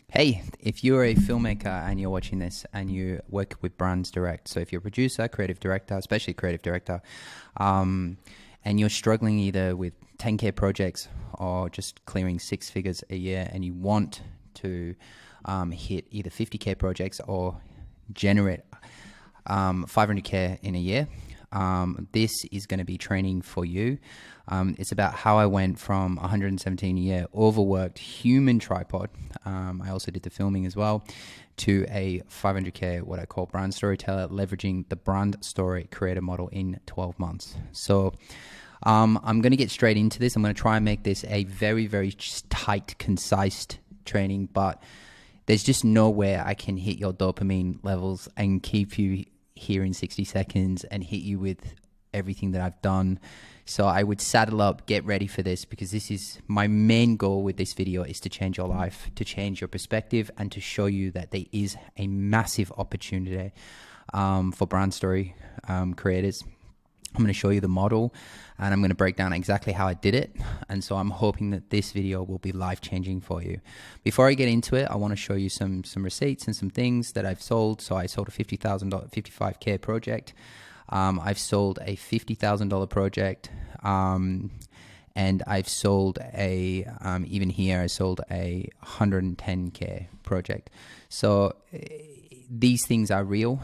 Hey, if you're a filmmaker and you're watching this and you work with brands direct, so if you're a producer, creative director, especially creative director, and you're struggling either with 10K projects or just clearing six figures a year and you want to hit either 50K projects or generate 500K in a year, this is going to be training for you. It's about how I went from 117 a year overworked human tripod. I also did the filming as well, to a 500K, what I call brand storyteller, leveraging the brand story creator model in 12 months. So I'm going to get straight into this. I'm going to try and make this a very, very tight, concise training, but there's just no way I can hit your dopamine levels and keep you here in 60 seconds and hit you with everything that I've done. So I would saddle up, get ready for this, because this is my main goal with this video, is to change your life, to change your perspective, and to show you that there is a massive opportunity for brand story creators. I'm going to show you the model and I'm going to break down exactly how I did it. And so I'm hoping that this video will be life-changing for you. Before I get into it, I want to show you some receipts and some things that I've sold. So I sold a $50,000, 55K project. I've sold a $50,000 project. And I've sold even here, I sold a 110K project. So these things are real.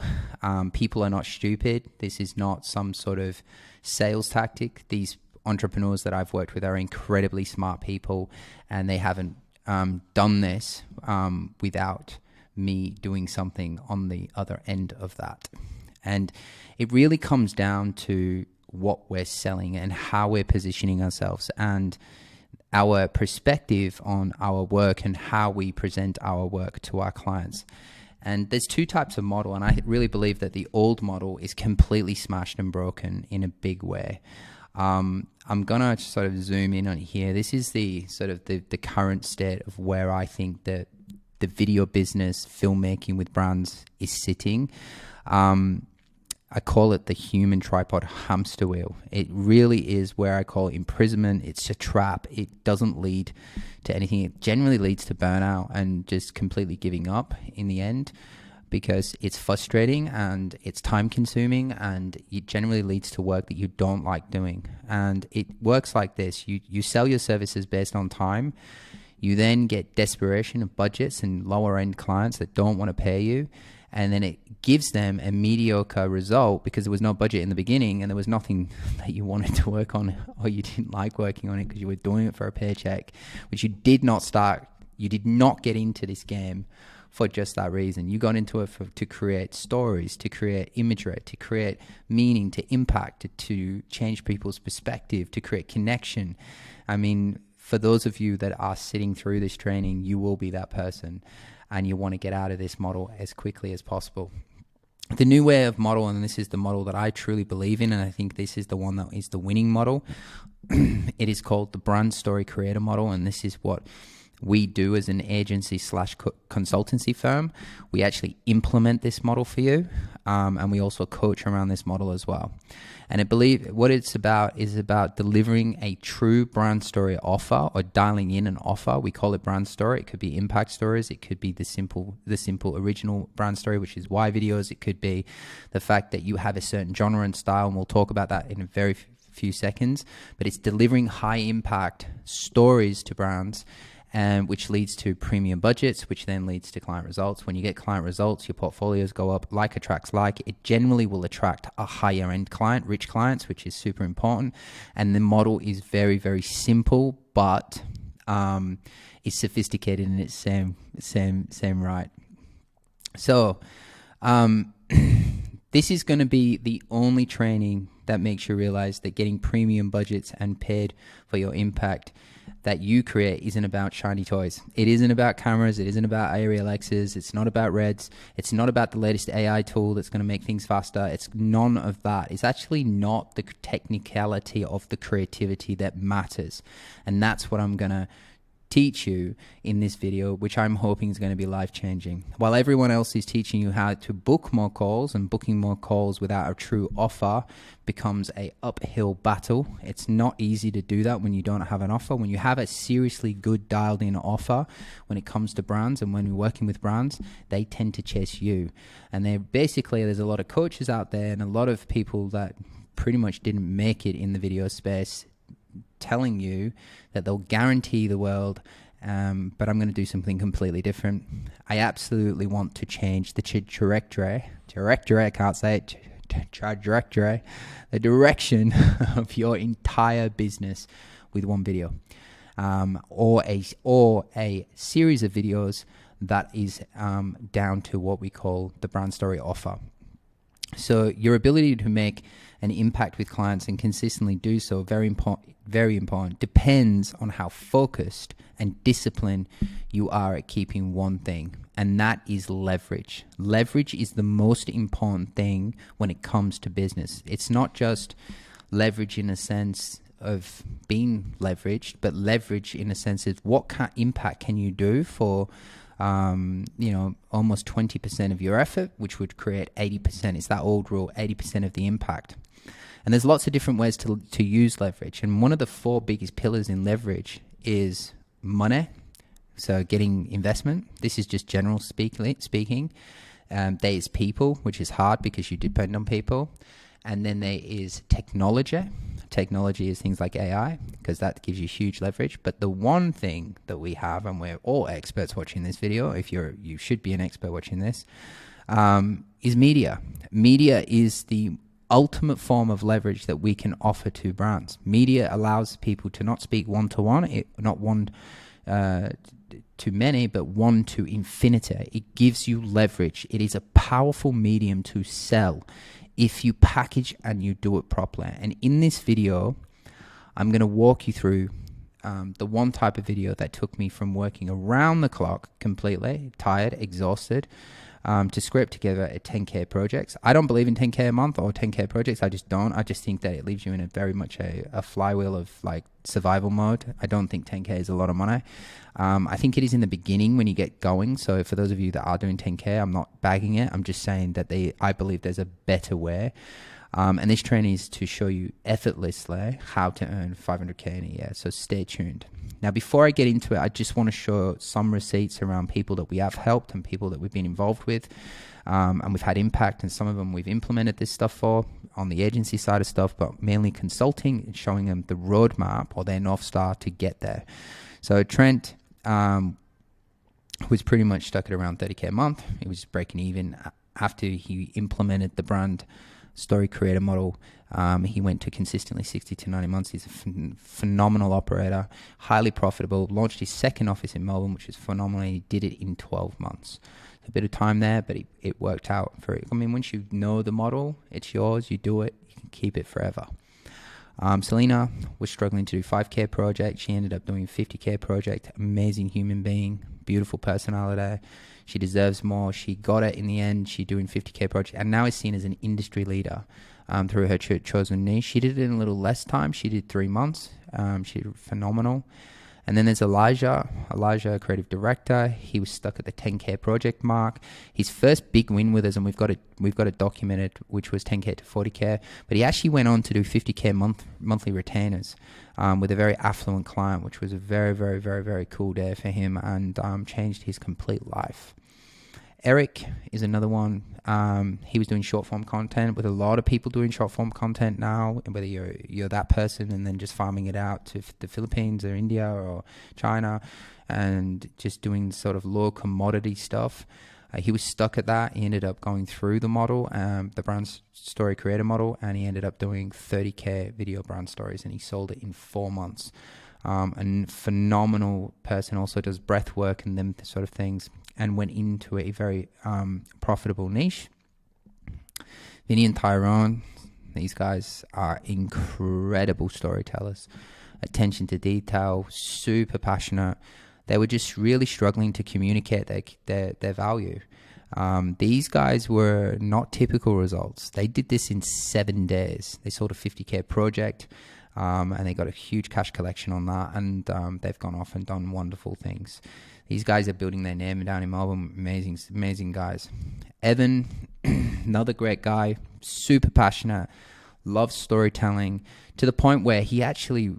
People are not stupid. This is not some sort of sales tactic. These entrepreneurs that I've worked with are incredibly smart people, and they haven't done this without me doing something on the other end of that. And it really comes down to what we're selling and how we're positioning ourselves and our perspective on our work and how we present our work to our clients. And there's two types of model, and I really believe that the old model is completely smashed and broken in a big way. I'm gonna sort of zoom in on here. This is the sort of the current state of where I think that the video business, filmmaking with brands, is sitting. I call it the human tripod hamster wheel. It really is where I call imprisonment. It's a trap. It doesn't lead to anything. It generally leads to burnout and just completely giving up in the end, because it's frustrating and it's time consuming, and it generally leads to work that you don't like doing. And it works like this. You sell your services based on time. You then get desperation of budgets and lower end clients that don't want to pay you. And then it gives them a mediocre result because there was no budget in the beginning and there was nothing that you wanted to work on, or you didn't like working on it because you were doing it for a paycheck, which you did not start. You did not get into this game for just that reason. You got into it to create stories, to create imagery, to create meaning, to impact, to change people's perspective, to create connection. I mean, for those of you that are sitting through this training, you will be that person. And you want to get out of this model as quickly as possible. The new way of model, and this is the model that I truly believe in, and I think this is the one that is the winning model. It is called the brand story creator model, and this is what we do as an agency / consultancy firm. We actually implement this model for you, and we also coach around this model as well. And I believe what it's about is about delivering a true brand story offer, or dialing in an offer. We call it brand story. It could be impact stories. It could be the simple original brand story, which is why videos. It could be the fact that you have a certain genre and style, and we'll talk about that in a very few seconds. But it's delivering high impact stories to brands, and which leads to premium budgets, which then leads to client results. When you get client results, your portfolios go up. Like attracts like. It generally will attract a higher end client, rich clients, which is super important. And the model is very, very simple, but is sophisticated in its same right. So this is going to be the only training that makes you realize that getting premium budgets and paid for your impact that you create isn't about shiny toys. It isn't about cameras. It isn't about Arri Alexas. It's not about Reds. It's not about the latest AI tool that's going to make things faster. It's none of that. It's actually not the technicality of the creativity that matters. And that's what I'm going to teach you in this video, which I'm hoping is going to be life-changing. While everyone else is teaching you how to book more calls, and booking more calls without a true offer becomes a uphill battle. It's not easy to do that when you don't have an offer. When you have a seriously good dialed-in offer, when it comes to brands and when you're working with brands, they tend to chase you. And there's a lot of coaches out there and a lot of people that pretty much didn't make it in the video space telling you that they'll guarantee the world, but I'm going to do something completely different. I absolutely want to change the trajectory, I can't say it, trajectory, the direction of your entire business with one video, or a series of videos that is down to what we call the brand story offer. So your ability to make an impact with clients and consistently do so, very important, depends on how focused and disciplined you are at keeping one thing, and that is leverage. Leverage is the most important thing when it comes to business. It's not just leverage in a sense of being leveraged, but leverage in a sense of what kind of impact can you do for almost 20% of your effort, which would create 80%. It's that old rule, 80% of the impact. And there's lots of different ways to use leverage. And one of the 4 biggest pillars in leverage is money. So getting investment. This is just general speaking. There is people, which is hard because you depend on people. And then there is technology. Technology is things like AI, because that gives you huge leverage. But the one thing that we have, and we're all experts watching this video, you should be an expert watching this, is media. Media is the ultimate form of leverage that we can offer to brands. Media allows people to not speak one-to-one, not one to many, but one to infinity. It gives you leverage. It is a powerful medium to sell if you package and you do it properly. And in this video, I'm going to walk you through the one type of video that took me from working around the clock, completely tired, exhausted, to script together a 10K projects. I don't believe in 10K a month or 10K projects. I just don't. I just think that it leaves you in a very much a flywheel of like survival mode. I don't think 10K is a lot of money. I think it is in the beginning when you get going. So for those of you that are doing 10K, I'm not bagging it. I'm just saying that I believe there's a better way. And this training is to show you effortlessly how to earn 500K in a year. So stay tuned. Now, before I get into it, I just want to show some receipts around people that we have helped and people that we've been involved with. And we've had impact, and some of them we've implemented this stuff for on the agency side of stuff, but mainly consulting and showing them the roadmap or their North Star to get there. So Trent was pretty much stuck at around 30K a month. He was breaking even after he implemented the brand story creator model. He went to consistently 60 to 90 months. He's a phenomenal operator, highly profitable, launched his second office in Melbourne, which is phenomenal. He did it in 12 months. A bit of time there, but it worked out once you know the model, it's yours, you do it, you can keep it forever. Selena was struggling to do 5K project. She ended up doing 50K project. Amazing human being, beautiful personality. She deserves more. She got it in the end. She's doing 50K project and now is seen as an industry leader through her chosen niche. She did it in a little less time. She did 3 months. She did phenomenal. And then there's Elijah, creative director. He was stuck at the 10K project mark. His first big win with us, and we've got it documented, which was 10K to 40K. But he actually went on to do 50K monthly retainers with a very affluent client, which was a very, very, very, very cool day for him and changed his complete life. Eric is another one. He was doing short form content with a lot of people doing short form content now, whether you're that person and then just farming it out to the Philippines or India or China and just doing sort of low commodity stuff. He was stuck at that. He ended up going through the model, the brand story creator model, and he ended up doing 30K video brand stories, and he sold it in 4 months. A phenomenal person, also does breath work and them sort of things, and went into a very profitable niche. Vinny and Tyrone, these guys are incredible storytellers. Attention to detail, super passionate. They were just really struggling to communicate their value. These guys were not typical results. They did this in 7 days. They sold a 50K project. and they got a huge cash collection on that, and they've gone off and done wonderful things. These guys are building their name down in Melbourne. Amazing guys. Evan, another great guy, super passionate, loves storytelling, to the point where he actually,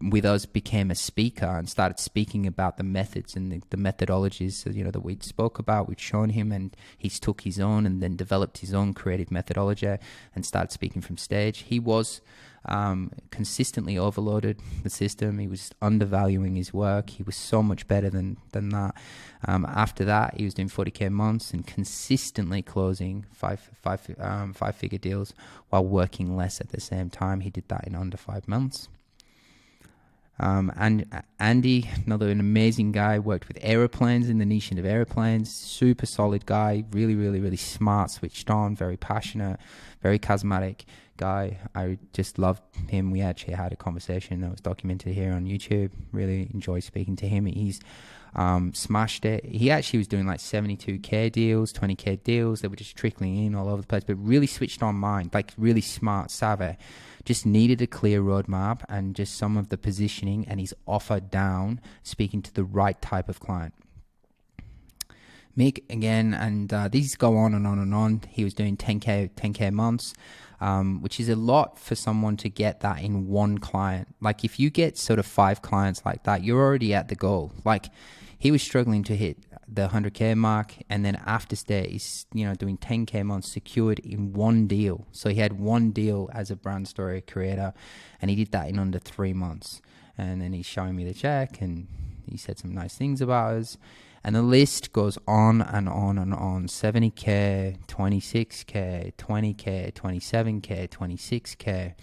with us, became a speaker and started speaking about the methods and the methodologies that we spoke about. We'd shown him, and he's took his own and then developed his own creative methodology and started speaking from stage. He was consistently overloaded the system. He was undervaluing his work. He was so much better than that. After that, he was doing 40K months and consistently closing five-figure deals while working less at the same time. He did that in under 5 months. And Andy, an amazing guy, worked with aeroplanes, in the niche of aeroplanes. Super solid guy, really smart, switched on, very passionate, very charismatic guy. I just loved him. We actually had a conversation that was documented here on YouTube. Really enjoyed speaking to him. He's smashed it. He actually was doing like 72K deals, 20K deals that were just trickling in all over the place, but really switched on mind, like really smart, savvy. Just needed a clear roadmap and just some of the positioning, and he's offered down, speaking to the right type of client. Mick again, and these go on and on and on. He was doing 10K months, which is a lot for someone to get that in one client. Like if you get sort of 5 clients like that, you're already at the goal. Like he was struggling to hit the 100K mark, and then after state he's doing 10K months secured in one deal. So he had one deal as a brand story creator, and he did that in under 3 months. And then he's showing me the check, and he said some nice things about us, and the list goes on and on and on. 70K, 26K, 20K, 27K, 26K,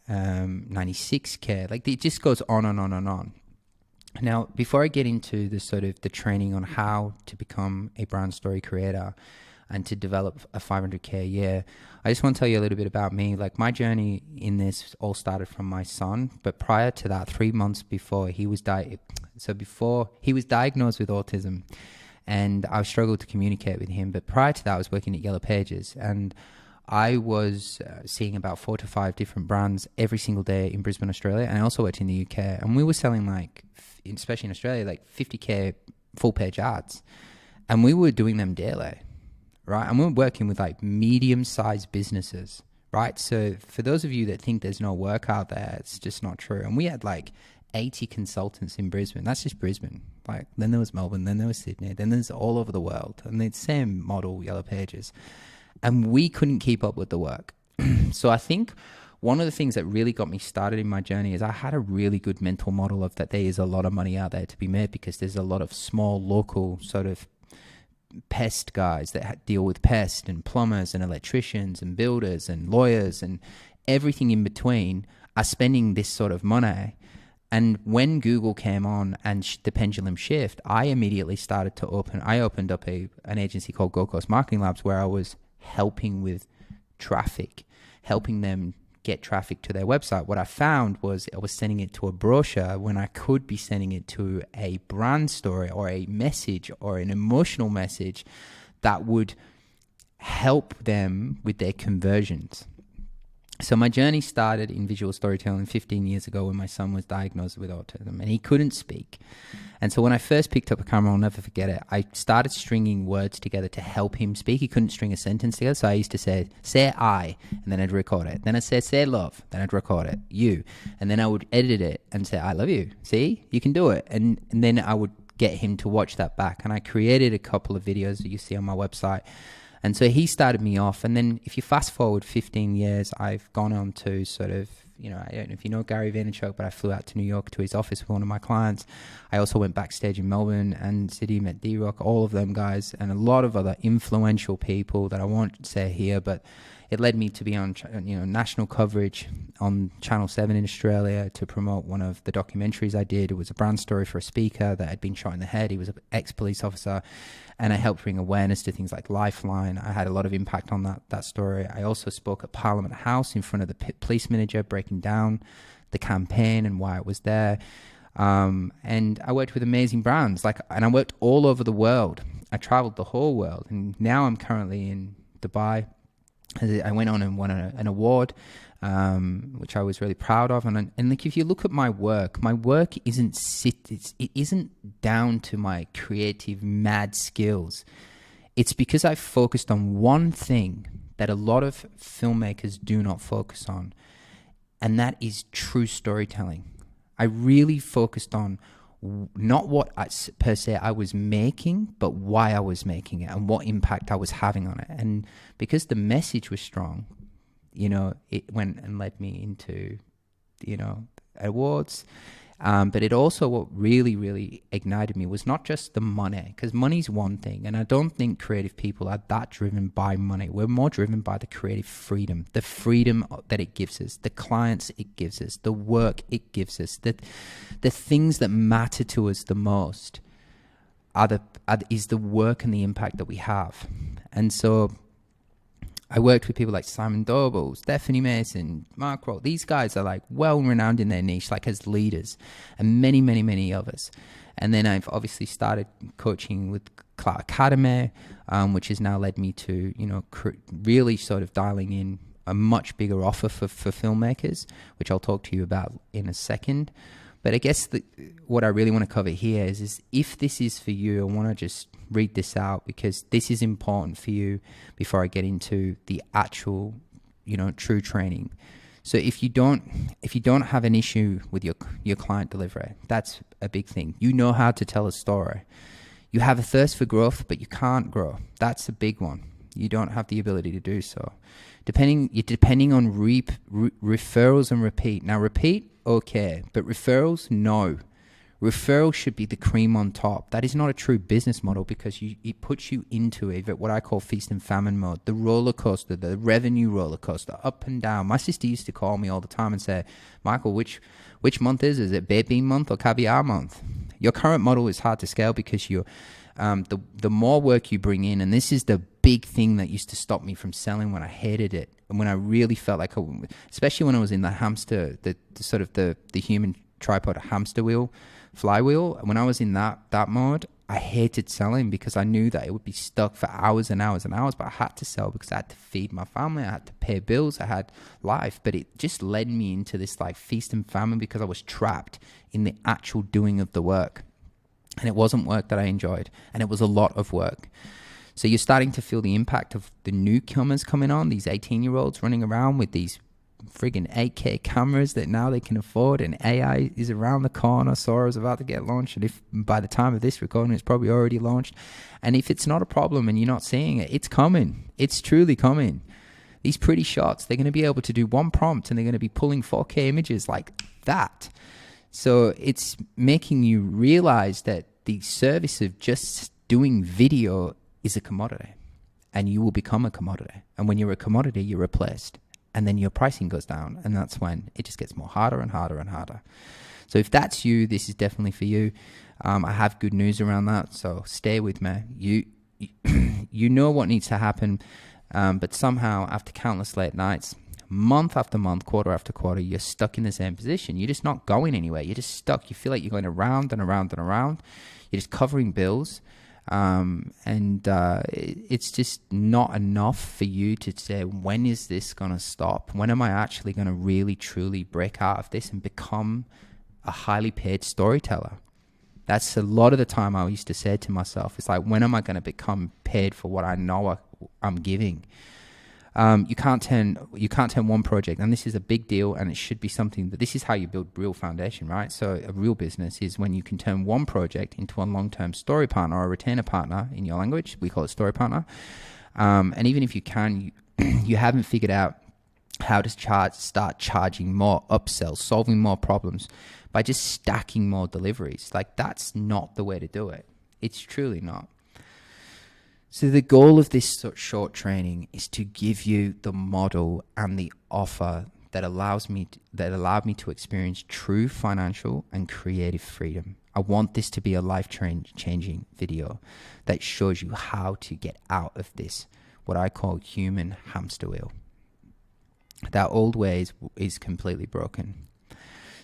96K. Like it just goes on and on and on. Now, before I get into the sort of the training on how to become a brand story creator and to develop a 500K a year, I just want to tell you a little bit about me. Like my journey in this all started from my son, but prior to that, 3 months before he was before he was diagnosed with autism, and I struggled to communicate with him. But prior to that, I was working at Yellow Pages, and I was seeing about 4 to 5 different brands every single day in Brisbane, Australia, and I also worked in the UK, and we were selling especially in Australia, like 50K full page ads, and we were doing them daily, right? And we were working with like medium-sized businesses, right? So for those of you that think there's no work out there, it's just not true. And we had like 80 consultants in Brisbane. That's just Brisbane. Like then there was Melbourne, then there was Sydney, then there's all over the world, and the same model, Yellow Pages. And we couldn't keep up with the work. So I think one of the things that really got me started in my journey is I had a really good mental model of that there is a lot of money out there to be made, because there's a lot of small local sort of pest guys that deal with pest, and plumbers and electricians and builders and lawyers and everything in between are spending this sort of money. And when Google came on and the pendulum shift, I immediately started to opened up an agency called Gold Coast Marketing Labs, where I was helping with traffic, helping them get traffic to their website. What I found was I was sending it to a brochure when I could be sending it to a brand story or a message or an emotional message that would help them with their conversions. So my journey started in visual storytelling 15 years ago when my son was diagnosed with autism and he couldn't speak. And so when I first picked up a camera, I'll never forget it, I started stringing words together to help him speak. He couldn't string a sentence together. So I used to say I, and then I'd record it. Then I'd say love, then I'd record it, you. And then I would edit it and say, I love you. See, you can do it. And then I would get him to watch that back. And I created a couple of videos that you see on my website. And so he started me off. And then if you fast forward 15 years, I've gone on to sort of, I don't know if you know Gary Vaynerchuk, but I flew out to New York to his office with one of my clients. I also went backstage in Melbourne and City, met D-Rock, all of them guys, and a lot of other influential people that I won't say here, but it led me to be on, national coverage on Channel 7 in Australia to promote one of the documentaries I did. It was a brand story for a speaker that had been shot in the head. He was an ex-police officer, and I helped bring awareness to things like Lifeline. I had a lot of impact on that story. I also spoke at Parliament House in front of the police manager, breaking down the campaign and why it was there. And I worked with amazing brands, and I worked all over the world. I traveled the whole world, and now I'm currently in Dubai. I went on and won an award which I was really proud of. And like, if you look at my work it isn't down to my creative mad skills. It's because I focused on one thing that a lot of filmmakers do not focus on, and that is true storytelling. I really focused on not what per se I was making, but why I was making it and what impact I was having on it. And because the message was strong, it went and led me into, awards. But it also, what really, really ignited me was not just the money, because money's one thing. And I don't think creative people are that driven by money. We're more driven by the creative freedom, the freedom that it gives us, the clients it gives us, the work it gives us, the things that matter to us the most is the work and the impact that we have. And so I worked with people like Simon Doble, Stephanie Mason, Mark Roll. These guys are like well renowned in their niche, like as leaders, and many, many, many others. And then I've obviously started coaching with Clark Academy, which has now led me to, really sort of dialing in a much bigger offer for filmmakers, which I'll talk to you about in a second. But I guess what I really want to cover here is if this is for you, I want to just read this out because this is important for you before I get into the actual, true training. So if you don't have an issue with your client delivery, that's a big thing. You know how to tell a story. You have a thirst for growth, but you can't grow. That's a big one. You don't have the ability to do so. Depending on referrals and repeat. Now repeat, okay, but referrals, no. Referrals should be the cream on top. That is not a true business model because it puts you into what I call feast and famine mode. The roller coaster, the revenue roller coaster, up and down. My sister used to call me all the time and say, Michael, which month is it baked bean month or caviar month? Your current model is hard to scale because you're the more work you bring in, and this is the big thing that used to stop me from selling when I hated it, and when I really felt like, especially when I was in the hamster, the sort of the human tripod hamster wheel, flywheel, when I was in that mode, I hated selling because I knew that it would be stuck for hours and hours and hours, but I had to sell because I had to feed my family, I had to pay bills, I had life, but it just led me into this like feast and famine because I was trapped in the actual doing of the work. And it wasn't work that I enjoyed, and it was a lot of work. So you're starting to feel the impact of the newcomers coming on, these 18-year-olds running around with these friggin' 8K cameras that now they can afford, and AI is around the corner. Sora's about to get launched, and if by the time of this recording it's probably already launched. And if it's not a problem and you're not seeing it, it's coming. It's truly coming. These pretty shots, they're going to be able to do one prompt and they're going to be pulling 4K images like that. So it's making you realize that the service of just doing video is a commodity, and you will become a commodity. And when you're a commodity, you're replaced. And then your pricing goes down, and that's when it just gets more harder and harder and harder. So if that's you, this is definitely for you. I have good news around that, so stay with me. You know what needs to happen, but somehow after countless late nights, month after month, quarter after quarter, you're stuck in the same position. You're just not going anywhere. You're just stuck. You feel like you're going around and around and around. You're just covering bills. It's just not enough for you to say, when is this going to stop? When am I actually going to really, truly break out of this and become a highly paid storyteller? That's a lot of the time I used to say to myself, it's like, when am I going to become paid for what I know I'm giving? You can't turn one project, and this is a big deal, and it should be something that this is how you build real foundation, right? So a real business is when you can turn one project into a long-term story partner or a retainer partner in your language. We call it story partner. And even if you can, you haven't figured out how to start charging more, upsells, solving more problems by just stacking more deliveries. Like, that's not the way to do it. It's truly not. So the goal of this short training is to give you the model and the offer that allowed me to experience true financial and creative freedom. I want this to be a life-changing video that shows you how to get out of this, what I call human hamster wheel. That old way is completely broken.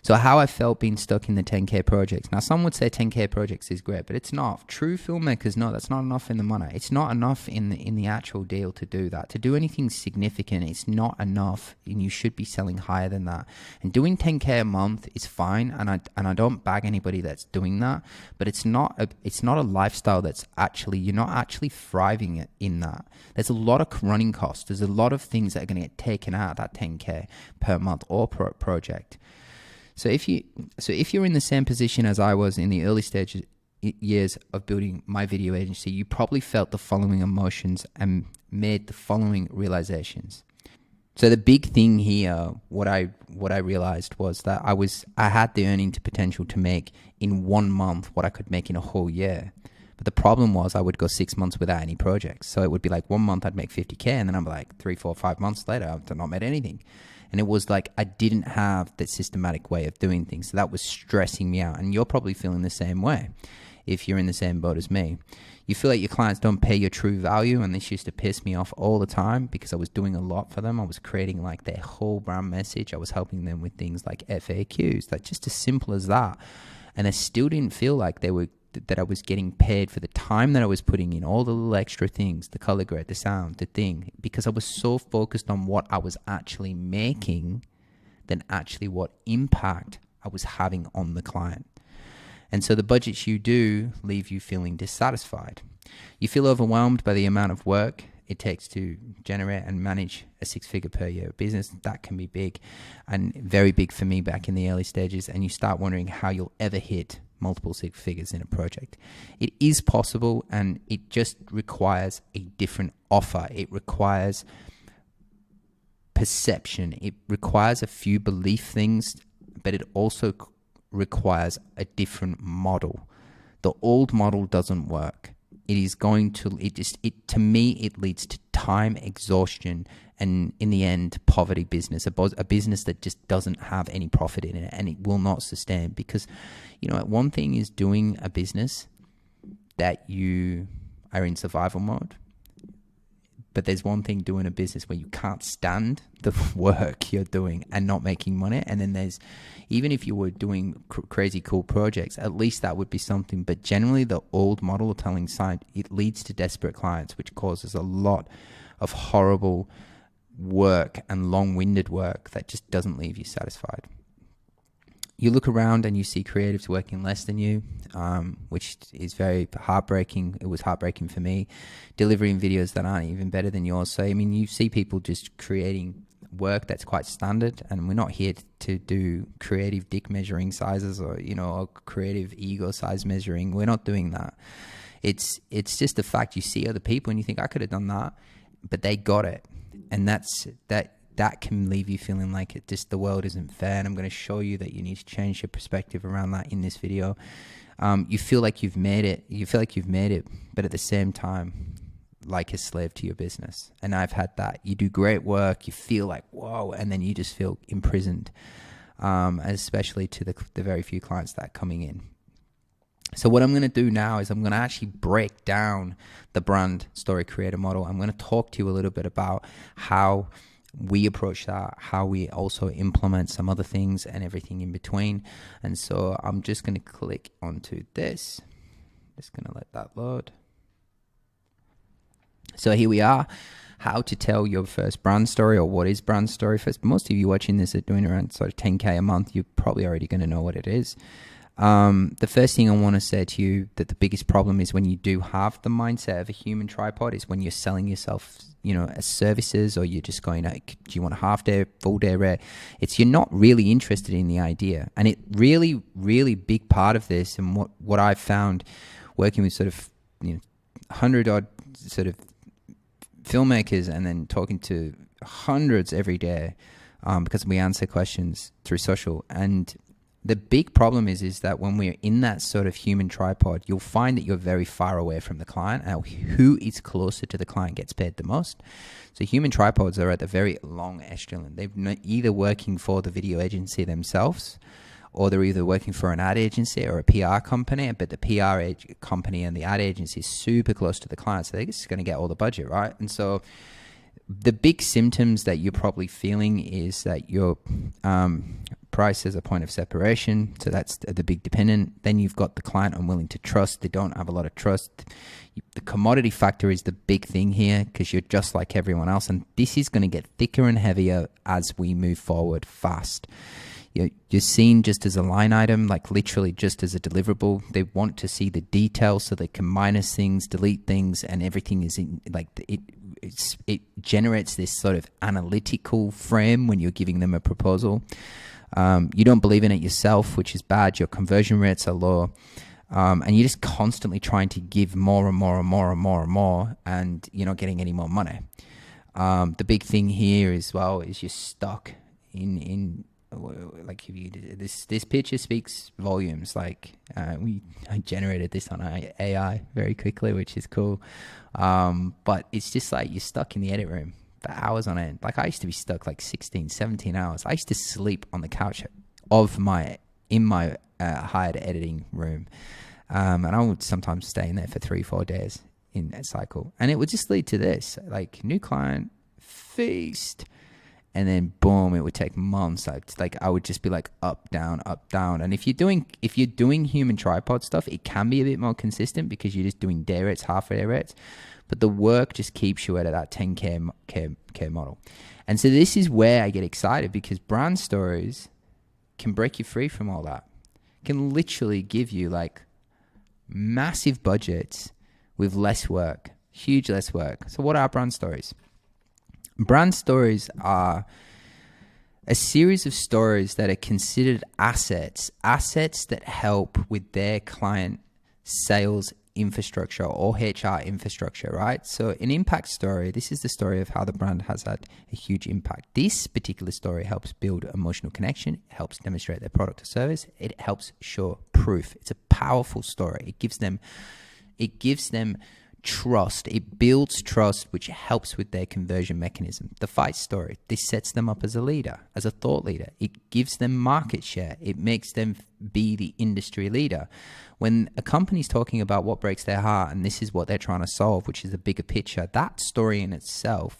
So how I felt being stuck in the 10K projects. Now, some would say 10K projects is great, but it's not. True filmmakers know that's not enough in the money. It's not enough in the actual deal to do that. To do anything significant, it's not enough, and you should be selling higher than that. And doing 10K a month is fine, and I don't bag anybody that's doing that, but it's not a lifestyle that's actually, you're not actually thriving in that. There's a lot of running costs. There's a lot of things that are going to get taken out of that 10K per month or per project. So if you're in the same position as I was in the early stages years of building my video agency, you probably felt the following emotions and made the following realizations. So the big thing here, what I realized was that I had the earning potential to make in 1 month what I could make in a whole year. But the problem was I would go 6 months without any projects. So it would be like 1 month I'd make 50K, and then I'm like 3, 4, 5 months later I've not made anything. And it was like I didn't have that systematic way of doing things. So that was stressing me out. And you're probably feeling the same way if you're in the same boat as me. You feel like your clients don't pay your true value, and this used to piss me off all the time because I was doing a lot for them. I was creating like their whole brand message. I was helping them with things like FAQs, like just as simple as that. And I still didn't feel like that I was getting paid for the time that I was putting in, all the little extra things, the color grade, the sound, the thing, because I was so focused on what I was actually making than actually what impact I was having on the client. And so the budgets you do leave you feeling dissatisfied. You feel overwhelmed by the amount of work it takes to generate and manage a 6-figure per year business. That can be big, and very big for me back in the early stages. And you start wondering how you'll ever hit multiple 6 figures in a project. It is possible, and it just requires a different offer. It requires perception. It requires a few belief things, but it also requires a different model. The old model doesn't work. It is going to, to me, it leads to time, exhaustion, and in the end, poverty business, a business that just doesn't have any profit in it, and it will not sustain. Because, one thing is doing a business that you are in survival mode, but there's one thing doing a business where you can't stand the work you're doing and not making money. And then there's, even if you were doing crazy cool projects, at least that would be something. But generally the old model of telling science, it leads to desperate clients, which causes a lot of horrible work and long-winded work that just doesn't leave you satisfied. You look around and you see creatives working less than you, which is very heartbreaking. It was heartbreaking for me, delivering videos that aren't even better than yours. So, you see people just creating work that's quite standard, and we're not here to do creative dick measuring sizes or, or creative ego size measuring. We're not doing that. It's just the fact you see other people and you think, I could have done that, but they got it. And that can leave you feeling like the world isn't fair. And I'm going to show you that you need to change your perspective around that in this video. You feel like you've made it. But at the same time, like a slave to your business. And I've had that. You do great work. You feel like, whoa. And then you just feel imprisoned, especially to the very few clients that are coming in. So what I'm going to do now is I'm going to actually break down the brand story creator model. I'm going to talk to you a little bit about how we approach that, how we also implement some other things and everything in between. And so I'm just going to click onto this. Just going to let that load. So here we are. How to tell your first brand story, or what is brand story first. Most of you watching this are doing around sort of 10K a month. You're probably already going to know what it is. The first thing I want to say to you, that the biggest problem is when you do have the mindset of a human tripod, is when you're selling yourself, as services, or you're just going, do you want a half day, full day rate? You're not really interested in the idea. And it really, really big part of this, and what I've found working with sort of, 100 odd sort of filmmakers, and then talking to hundreds every day, because we answer questions through social. And the big problem is that when we're in that sort of human tripod, you'll find that you're very far away from the client, and who is closer to the client gets paid the most. So human tripods are at the very long echelon. They're either working for the video agency themselves, or they're either working for an ad agency or a PR company, but the PR company and the ad agency is super close to the client, so they're just going to get all the budget, right? And so The big symptoms that you're probably feeling is that your price is a point of separation. So that's the big dependent. Then you've got the client unwilling to trust. They don't have a lot of trust. The commodity factor is the big thing here because you're just like everyone else. And this is going to get thicker and heavier as we move forward fast. You're seen just as a line item, like literally just as a deliverable. They want to see the details so they can minus things, delete things, and everything is in like it generates this sort of analytical frame when you're giving them a proposal. You don't believe in it yourself, which is bad. Your conversion rates are low. And you're just constantly trying to give more and more and more and more and more, and you're not getting any more money. The big thing here as well is you're stuck in like if you this picture speaks volumes. Like I generated this on AI very quickly, which is cool. But it's just like you're stuck in the edit room for hours on end. Like I used to be stuck like 16, 17 hours. I used to sleep on the couch in my hired editing room. And I would sometimes stay in there for 3-4 days in that cycle. And it would just lead to this, like new client, feast. And then boom, it would take months. I would just be like up, down, up, down. And if you're doing human tripod stuff, it can be a bit more consistent because you're just doing day rates, half day rates. But the work just keeps you at that 10K model. And so this is where I get excited because brand stories can break you free from all that. Can literally give you like massive budgets with less work, huge less work. So what are brand stories? Brand stories are a series of stories that are considered assets that help with their client sales infrastructure or HR infrastructure, right? So an impact story, this is the story of how the brand has had a huge impact. This particular story helps build emotional connection, it helps demonstrate their product or service, it helps show proof. It's a powerful story. It gives them trust. It builds trust, which helps with their conversion mechanism. The fight story, this sets them up as a leader, as a thought leader. It gives them market share. It makes them be the industry leader. When a company's talking about what breaks their heart and this is what they're trying to solve, which is the bigger picture, that story in itself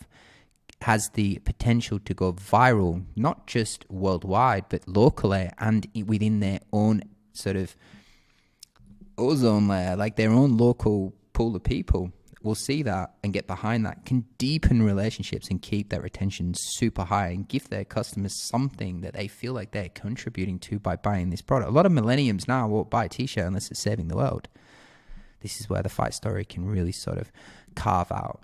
has the potential to go viral, not just worldwide, but locally and within their own sort of ozone layer, like their own local pool of people will see that and get behind that, can deepen relationships and keep that retention super high and give their customers something that they feel like they're contributing to by buying this product. A lot of millenniums now won't buy a t-shirt unless it's saving the world. This is where the fight story can really sort of carve out,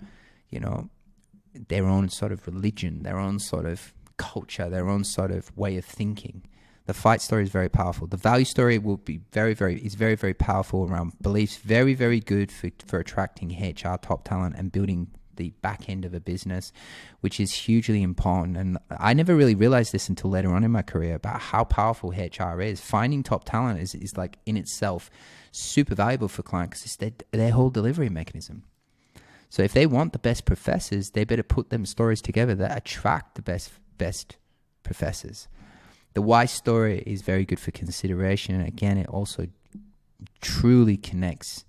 their own sort of religion, their own sort of culture, their own sort of way of thinking. The fight story is very powerful. The value story will be very, very powerful around beliefs. Very, very good for attracting HR top talent and building the back end of a business, which is hugely important. And I never really realized this until later on in my career about how powerful HR is. Finding top talent is like in itself super valuable for clients because it's their whole delivery mechanism. So if they want the best professors, they better put them stories together that attract the best professors. The why story is very good for consideration. And again, it also truly connects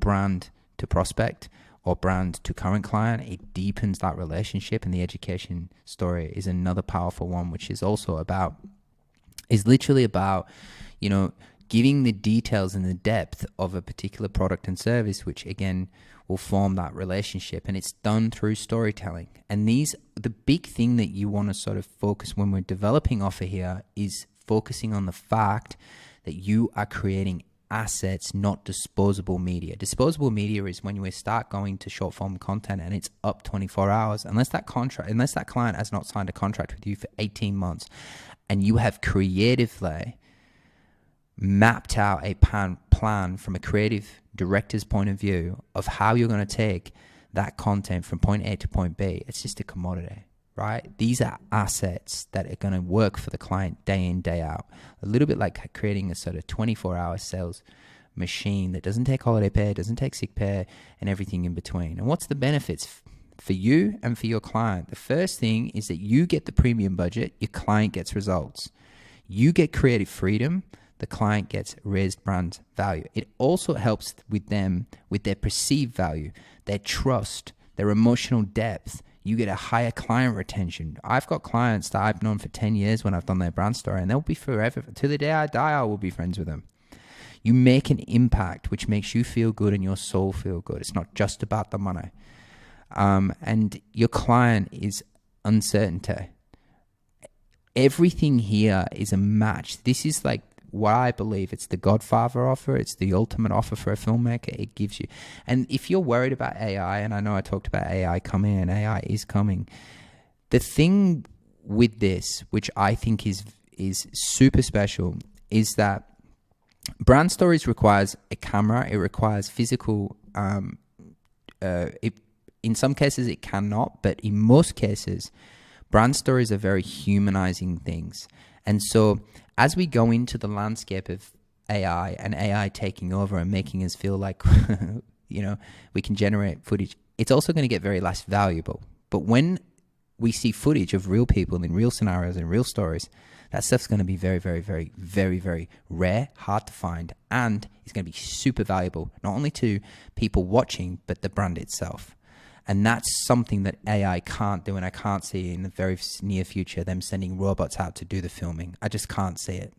brand to prospect or brand to current client. It deepens that relationship. And the education story is another powerful one, which is literally about, giving the details and the depth of a particular product and service, which again will form that relationship. And it's done through storytelling. And the big thing that you want to sort of focus when we're developing offer here is focusing on the fact that you are creating assets, not disposable media. Disposable media is when you start going to short form content and it's up 24 hours, unless that client has not signed a contract with you for 18 months and you have creatively mapped out a plan from a creative director's point of view of how you're going to take that content from point A to point B. It's just a commodity, right? These are assets that are going to work for the client day in, day out. A little bit like creating a sort of 24-hour sales machine that doesn't take holiday pay, doesn't take sick pay, and everything in between. And what's the benefits for you and for your client? The first thing is that you get the premium budget, your client gets results. You get creative freedom, the client gets raised brand value. It also helps with them with their perceived value, their trust, their emotional depth. You get a higher client retention. I've got clients that I've known for 10 years when I've done their brand story, and they'll be forever. To the day I die, I will be friends with them. You make an impact which makes you feel good and your soul feel good. It's not just about the money. And your client is uncertainty. Everything here is a match. This is like what I believe. It's the Godfather offer. It's the ultimate offer for a filmmaker. It gives you. And if you're worried about AI, and I know I talked about AI coming, and AI is coming, the thing with this, which I think is super special, is that brand stories requires a camera. It requires physical. In some cases, it cannot, but in most cases, brand stories are very humanizing things. And so as we go into the landscape of AI and AI taking over and making us feel like, we can generate footage, it's also going to get very less valuable. But when we see footage of real people in real scenarios and real stories, that stuff's going to be very, very, very, very, very rare, hard to find, and it's going to be super valuable, not only to people watching, but the brand itself. And that's something that AI can't do, and I can't see in the very near future them sending robots out to do the filming. I just can't see it.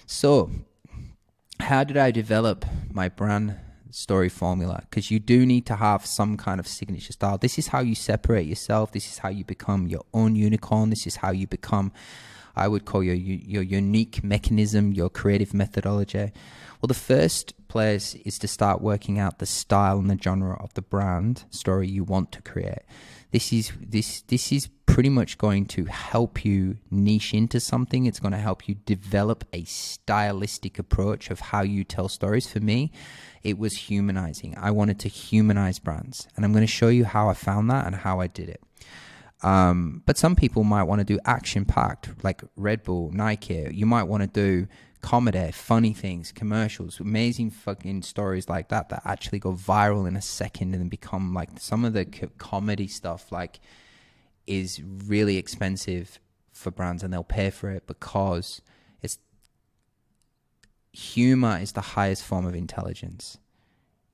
So how did I develop my brand story formula? Because you do need to have some kind of signature style. This is how you separate yourself. This is how you become your own unicorn. This is how you become, I would call your unique mechanism, your creative methodology. Well, the first place is to start working out the style and the genre of the brand story you want to create. This is pretty much going to help you niche into something. It's going to help you develop a stylistic approach of how you tell stories. For me, it was humanizing. I wanted to humanize brands, and I'm going to show you how I found that and how I did it. But some people might want to do action-packed, like Red Bull, Nike. You might want to do comedy, funny things, commercials, amazing fucking stories like that actually go viral in a second and then become like some of the comedy stuff like is really expensive for brands, and they'll pay for it because it's humor is the highest form of intelligence.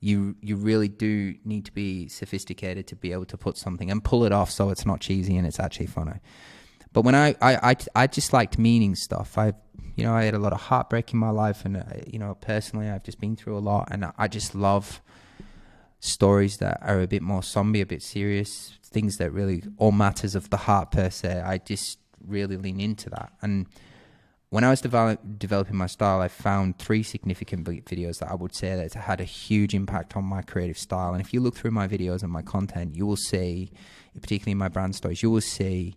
You really do need to be sophisticated to be able to put something and pull it off so it's not cheesy and it's actually funny. But when I just liked meaning stuff. I had a lot of heartbreak in my life, and personally I've just been through a lot, and I just love stories that are a bit more somber, a bit serious, things that really all matters of the heart per se. I just really lean into that. And when I was developing my style, I found 3 significant videos that I would say that had a huge impact on my creative style. And if you look through my videos and my content, you will see, particularly in my brand stories, you will see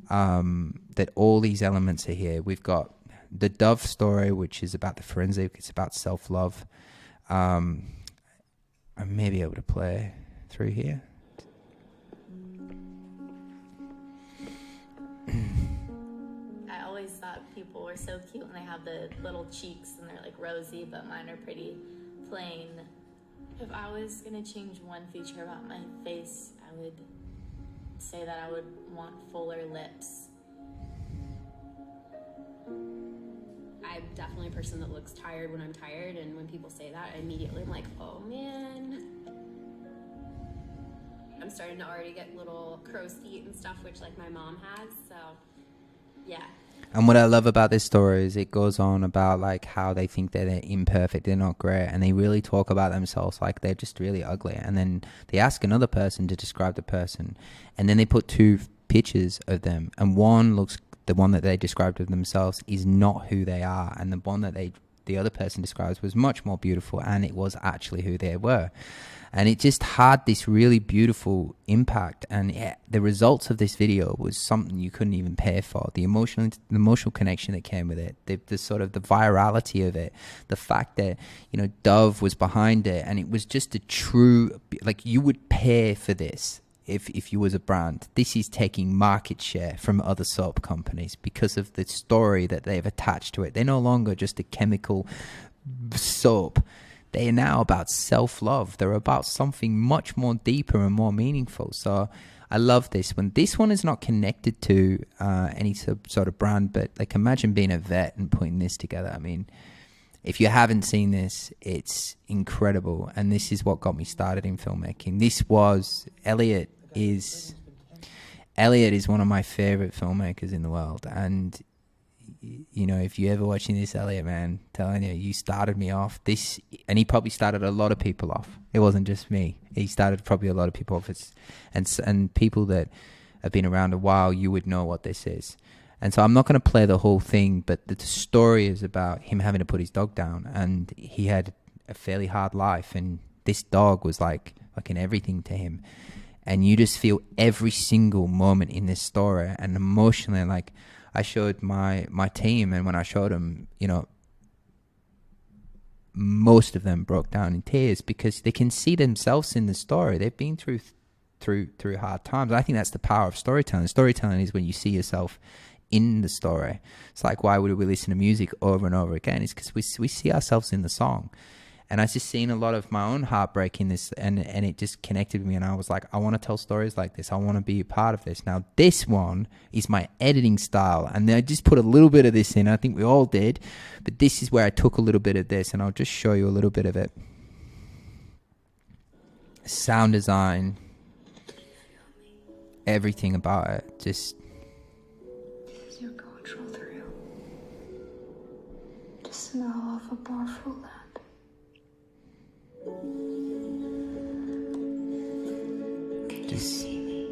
that all these elements are here. We've got the Dove story, which is about the forensic. It's about self-love. I may be able to play through here. I always thought people were so cute when they have the little cheeks and they're like rosy, but mine are pretty plain. If I was gonna change one feature about my face, I would say that I would want fuller lips. I'm definitely a person that looks tired when I'm tired, and when people say that, I immediately am like, oh man. I'm starting to already get little crow's feet and stuff, which like my mom has, so yeah. And what I love about this story is it goes on about like how they think that they're imperfect, they're not great, and they really talk about themselves like they're just really ugly. And then they ask another person to describe the person, and then they put 2 pictures of them, and the one that they described of themselves is not who they are, and the one that the other person describes was much more beautiful, and it was actually who they were. And it just had this really beautiful impact. And the results of this video was something you couldn't even pay for. The emotional connection that came with it, the sort of the virality of it, the fact that, Dove was behind it, and it was just a true, like, you would pay for this if you was a brand. This is taking market share from other soap companies because of the story that they've attached to it. They're no longer just a chemical soap. They are now about self-love. They're about something much more deeper and more meaningful. So I love this one. This one is not connected to any sort of brand, but like imagine being a vet and putting this together. I mean, if you haven't seen this, it's incredible. And this is what got me started in filmmaking. Elliot is Elliot is one of my favorite filmmakers in the world, and you know, if you're ever watching this, Elliot, man, telling you, you started me off this, and he probably started a lot of people off. It wasn't just me. He started probably a lot of people off. And people that have been around a while, you would know what this is. And so I'm not going to play the whole thing, but the story is about him having to put his dog down, and he had a fairly hard life, and this dog was like fucking everything to him. And you just feel every single moment in this story, and emotionally, like, I showed my team, and when I showed them, you know, most of them broke down in tears because they can see themselves in the story. They've been through hard times. I think that's the power of storytelling. Storytelling is when you see yourself in the story. It's like, why would we listen to music over and over again? It's because we see ourselves in the song. And I just seen a lot of my own heartbreak in this, and it just connected with me. And I was like, I want to tell stories like this. I want to be a part of this. Now, this one is my editing style. And I just put a little bit of this in. I think we all did. But this is where I took a little bit of this, and I'll just show you a little bit of it. Sound design, everything about it. Just... As your coach roll through the smell of a powerful land. Can you see me?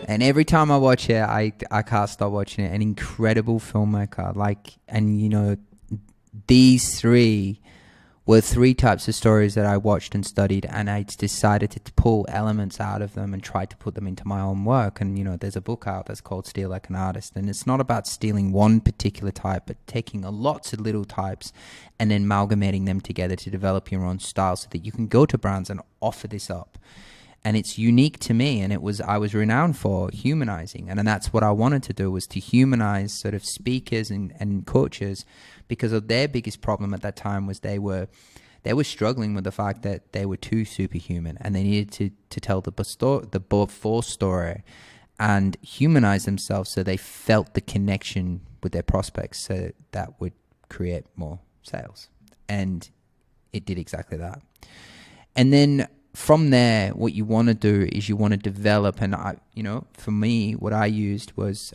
And every time I watch it, I can't stop watching it. An incredible filmmaker. Like, and you know, these three were three types of stories that I watched and studied, and I decided to pull elements out of them and try to put them into my own work. And, you know, there's a book out that's called Steal Like an Artist. And it's not about stealing one particular type, but taking lots of little types and then amalgamating them together to develop your own style so that you can go to brands and offer this up. And it's unique to me, and I was renowned for humanizing. And that's what I wanted to do, was to humanize sort of speakers and coaches, because of their biggest problem at that time was they were struggling with the fact that they were too superhuman, and they needed to tell the before story and humanize themselves so they felt the connection with their prospects, so that would create more sales. And it did exactly that. And then from there, what you want to do is you want to develop, and for me, what I used was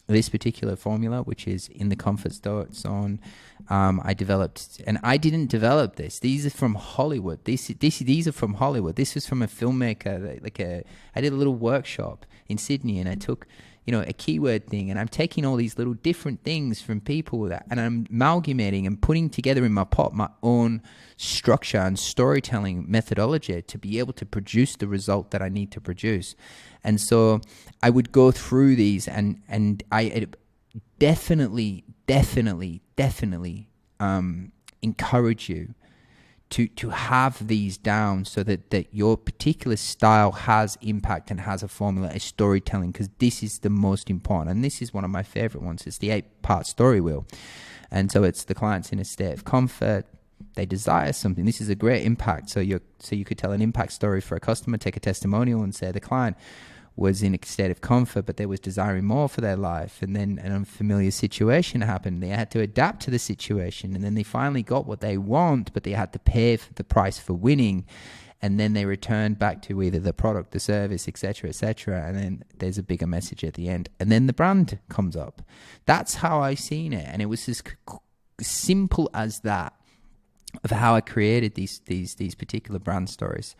this particular formula, which is in the comfort zone. I developed, and I didn't develop this. These are from Hollywood. These are from Hollywood. This was from a filmmaker. I did a little workshop in Sydney, and I took, a keyword thing, and I'm taking all these little different things from people and I'm amalgamating and putting together in my pot my own structure and storytelling methodology to be able to produce the result that I need to produce. And so I would go through these, and I definitely encourage you to have these down so that your particular style has impact and has a formula, a storytelling, because this is the most important. And this is one of my favorite ones. It's the 8-part story wheel. And so it's the client's in a state of comfort. They desire something. This is a great impact. So you could tell an impact story for a customer, take a testimonial and say the client was in a state of comfort, but they was desiring more for their life. And then an unfamiliar situation happened. They had to adapt to the situation. And then they finally got what they want, but they had to pay for the price for winning. And then they returned back to either the product, the service, etc., etc. And then there's a bigger message at the end. And then the brand comes up. That's how I seen it. And it was as simple as that, of how I created these particular brand stories.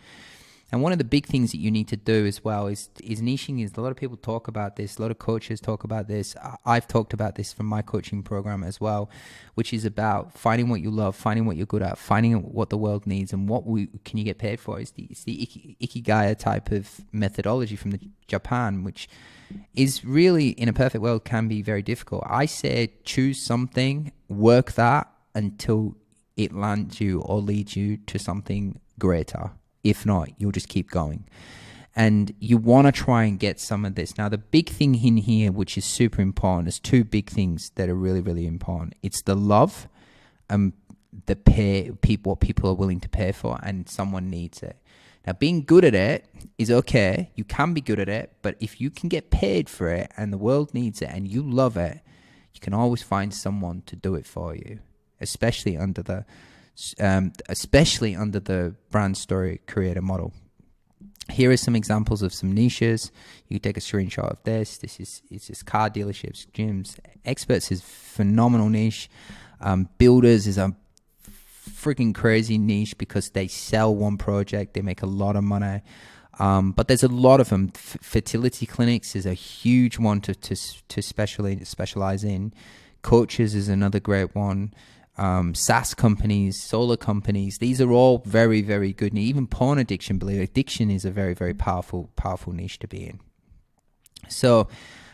And one of the big things that you need to do as well is niching. Is a lot of people talk about this, a lot of coaches talk about this. I've talked about this from my coaching program as well, which is about finding what you love, finding what you're good at, finding what the world needs, and can you get paid for. It's the Ikigai type of methodology from Japan, which is really, in a perfect world, can be very difficult. I say choose something, work that until it lands you or leads you to something greater. If not, you'll just keep going. And you want to try and get some of this. Now, the big thing in here, which is super important, is two big things that are really, really important. It's the love. what people are willing to pay for, and someone needs it. Now, being good at it is okay. You can be good at it, but if you can get paid for it and the world needs it and you love it, you can always find someone to do it for you, especially under the brand story creator model. Here are some examples of some niches. You can take a screenshot of this. It's just car dealerships, gyms. Experts is phenomenal niche. Builders is a freaking crazy niche because they sell one project, they make a lot of money. But there's a lot of them. Fertility clinics is a huge one to specialize in. Coaches is another great one. SaaS companies, solar companies, these are all very, very good. And even porn addiction, addiction is a very, very powerful niche to be in. So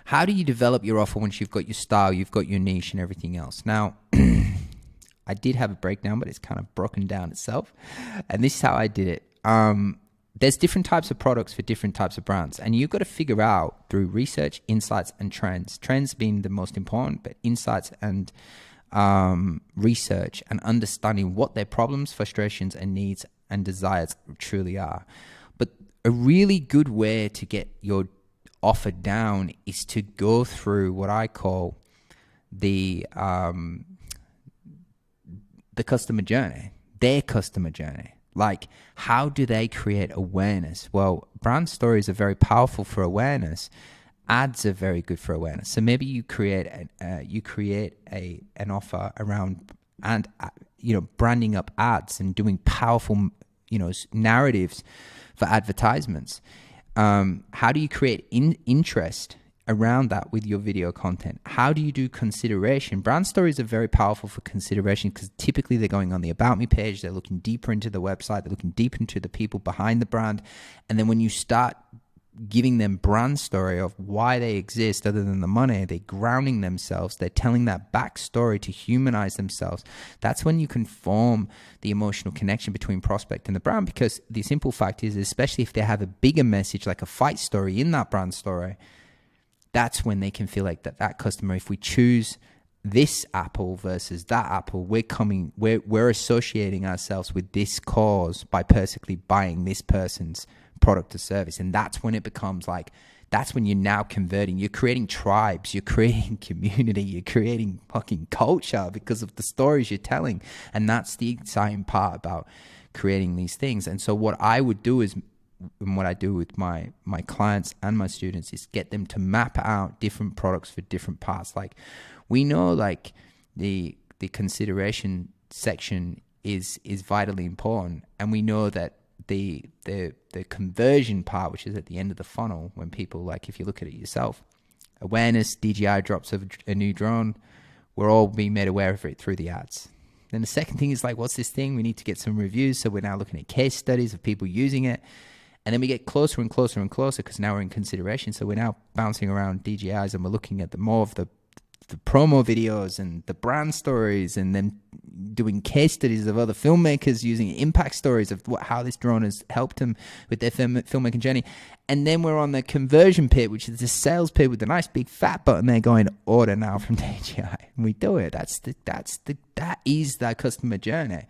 how do you develop your offer once you've got your style, you've got your niche and everything else? Now, I did have a breakdown, but it's kind of broken down itself. And this is how I did it. There's different types of products for different types of brands. And you've got to figure out through research, insights, and trends. Trends being the most important, but insights and research and understanding what their problems, frustrations, and needs and desires truly are. But a really good way to get your offer down is to go through what I call the customer journey, their customer journey. Like, how do they create awareness? Well, brand stories are very powerful for awareness. Ads are very good for awareness. So maybe you create an offer around and branding up ads and doing powerful narratives for advertisements. How do you create interest around that with your video content? How do you do consideration? Brand stories are very powerful for consideration because typically they're going on the About Me page, they're looking deeper into the website, they're looking deeper into the people behind the brand. And then when you start giving them brand story of why they exist other than the money, they're grounding themselves, they're telling that backstory to humanize themselves. That's when you can form the emotional connection between prospect and the brand, because the simple fact is, especially if they have a bigger message like a fight story in that brand story, that's when they can feel like that customer, if we choose this apple versus that apple, we're associating ourselves with this cause by perfectly buying this person's product or service. And that's when it becomes like, that's when you're now converting. You're creating tribes, you're creating community, you're creating fucking culture because of the stories you're telling. And that's the exciting part about creating these things. And so what I would do is, and what I do with my clients and my students, is get them to map out different products for different parts. Like, we know like the consideration section is vitally important, and we know that the conversion part, which is at the end of the funnel, when people, like, if you look at it yourself, awareness, DJI drops a new drone, we're all being made aware of it through the ads. Then the second thing is like, what's this thing? We need to get some reviews. So we're now looking at case studies of people using it. And then we get closer and closer and closer because now we're in consideration. So we're now bouncing around DJIs and we're looking at more of the promo videos and the brand stories, and then doing case studies of other filmmakers using impact stories of how this drone has helped them with their filmmaking journey. And then we're on the conversion pit, which is the sales pit with the nice big fat button there going, order now from DJI. And we do it. That is that customer journey.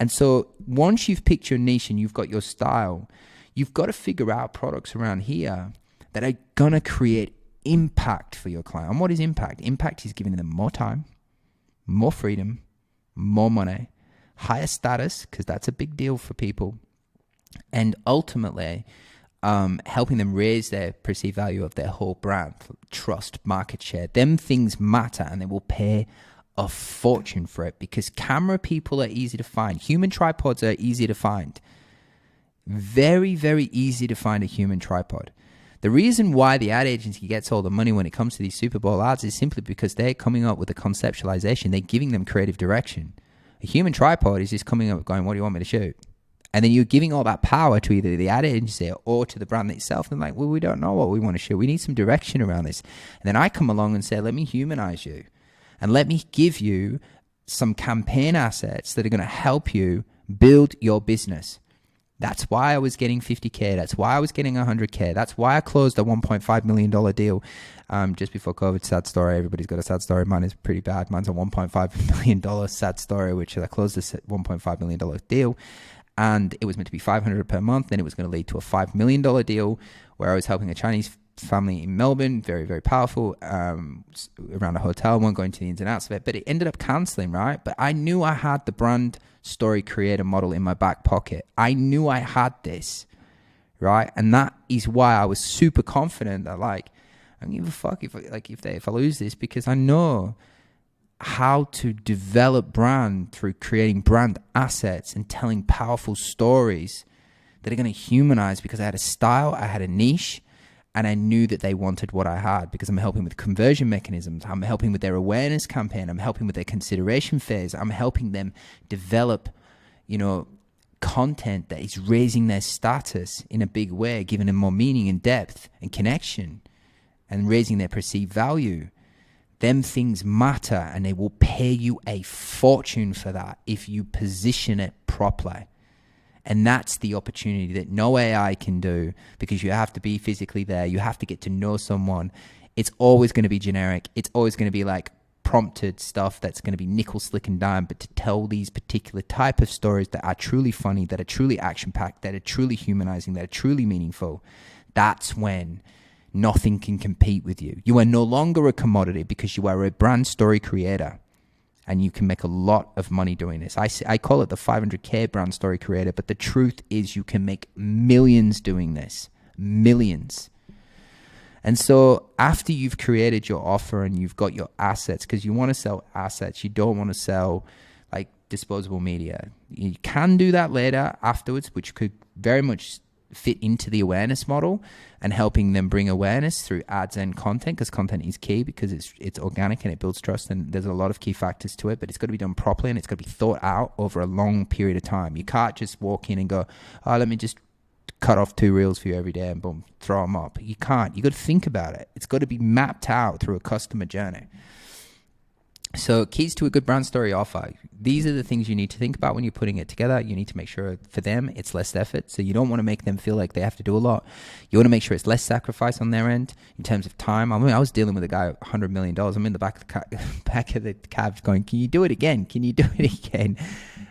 And so once you've picked your niche and you've got your style, you've got to figure out products around here that are going to create impact for your client. And what is impact? Impact is giving them more time, more freedom, more money, higher status, because that's a big deal for people, and ultimately helping them raise their perceived value of their whole brand, trust, market share. Them things matter, and they will pay a fortune for it, because camera people are easy to find. Human tripods are easy to find. Very, very easy to find a human tripod. The reason why the ad agency gets all the money when it comes to these Super Bowl ads is simply because they're coming up with a conceptualization. They're giving them creative direction. A human tripod is just coming up going, what do you want me to shoot? And then you're giving all that power to either the ad agency or to the brand itself. And like, well, we don't know what we want to shoot. We need some direction around this. And then I come along and say, let me humanize you. And let me give you some campaign assets that are going to help you build your business. That's why I was getting 50K. That's why I was getting 100K. That's why I closed a $1.5 million deal just before COVID. Sad story. Everybody's got a sad story. Mine is pretty bad. Mine's a $1.5 million sad story, which I closed this $1.5 million deal. And it was meant to be $500 per month. Then it was going to lead to a $5 million deal where I was helping a Chinese family in Melbourne, very, very powerful, around a hotel. I won't go into the ins and outs of it, but it ended up cancelling, right? But I knew I had the brand story creator model in my back pocket. I knew I had this, right? And that is why I was super confident that, like, I don't give a fuck if I lose this, because I know how to develop brand through creating brand assets and telling powerful stories that are going to humanize, because I had a style, I had a niche, and I knew that they wanted what I had, because I'm helping with conversion mechanisms. I'm helping with their awareness campaign. I'm helping with their consideration phase. I'm helping them develop, content that is raising their status in a big way, giving them more meaning and depth and connection, and raising their perceived value. Them things matter, and they will pay you a fortune for that if you position it properly. And that's the opportunity that no AI can do, because you have to be physically there. You have to get to know someone. It's always going to be generic. It's always going to be like prompted stuff that's going to be nickel, slick, and dime. But to tell these particular type of stories that are truly funny, that are truly action-packed, that are truly humanizing, that are truly meaningful, that's when nothing can compete with you. You are no longer a commodity, because you are a brand story creator. And you can make a lot of money doing this. I call it the 500K brand story creator, but the truth is you can make millions doing this. Millions. And so after you've created your offer and you've got your assets, because you want to sell assets, you don't want to sell like disposable media. You can do that later afterwards, which could very much fit into the awareness model and helping them bring awareness through ads and content, because content is key, because it's organic and it builds trust, and there's a lot of key factors to it, but it's got to be done properly and it's got to be thought out over a long period of time. You can't just walk in and go, oh, let me just cut off 2 reels for you every day and boom, throw them up. You can't. You got to think about it. It's got to be mapped out through a customer journey. So keys to a good brand story offer. These are the things you need to think about when you're putting it together. You need to make sure for them it's less effort. So you don't want to make them feel like they have to do a lot. You want to make sure it's less sacrifice on their end in terms of time. I mean, I was dealing with a guy $100 million. I'm in the back of the cab going, can you do it again? Can you do it again?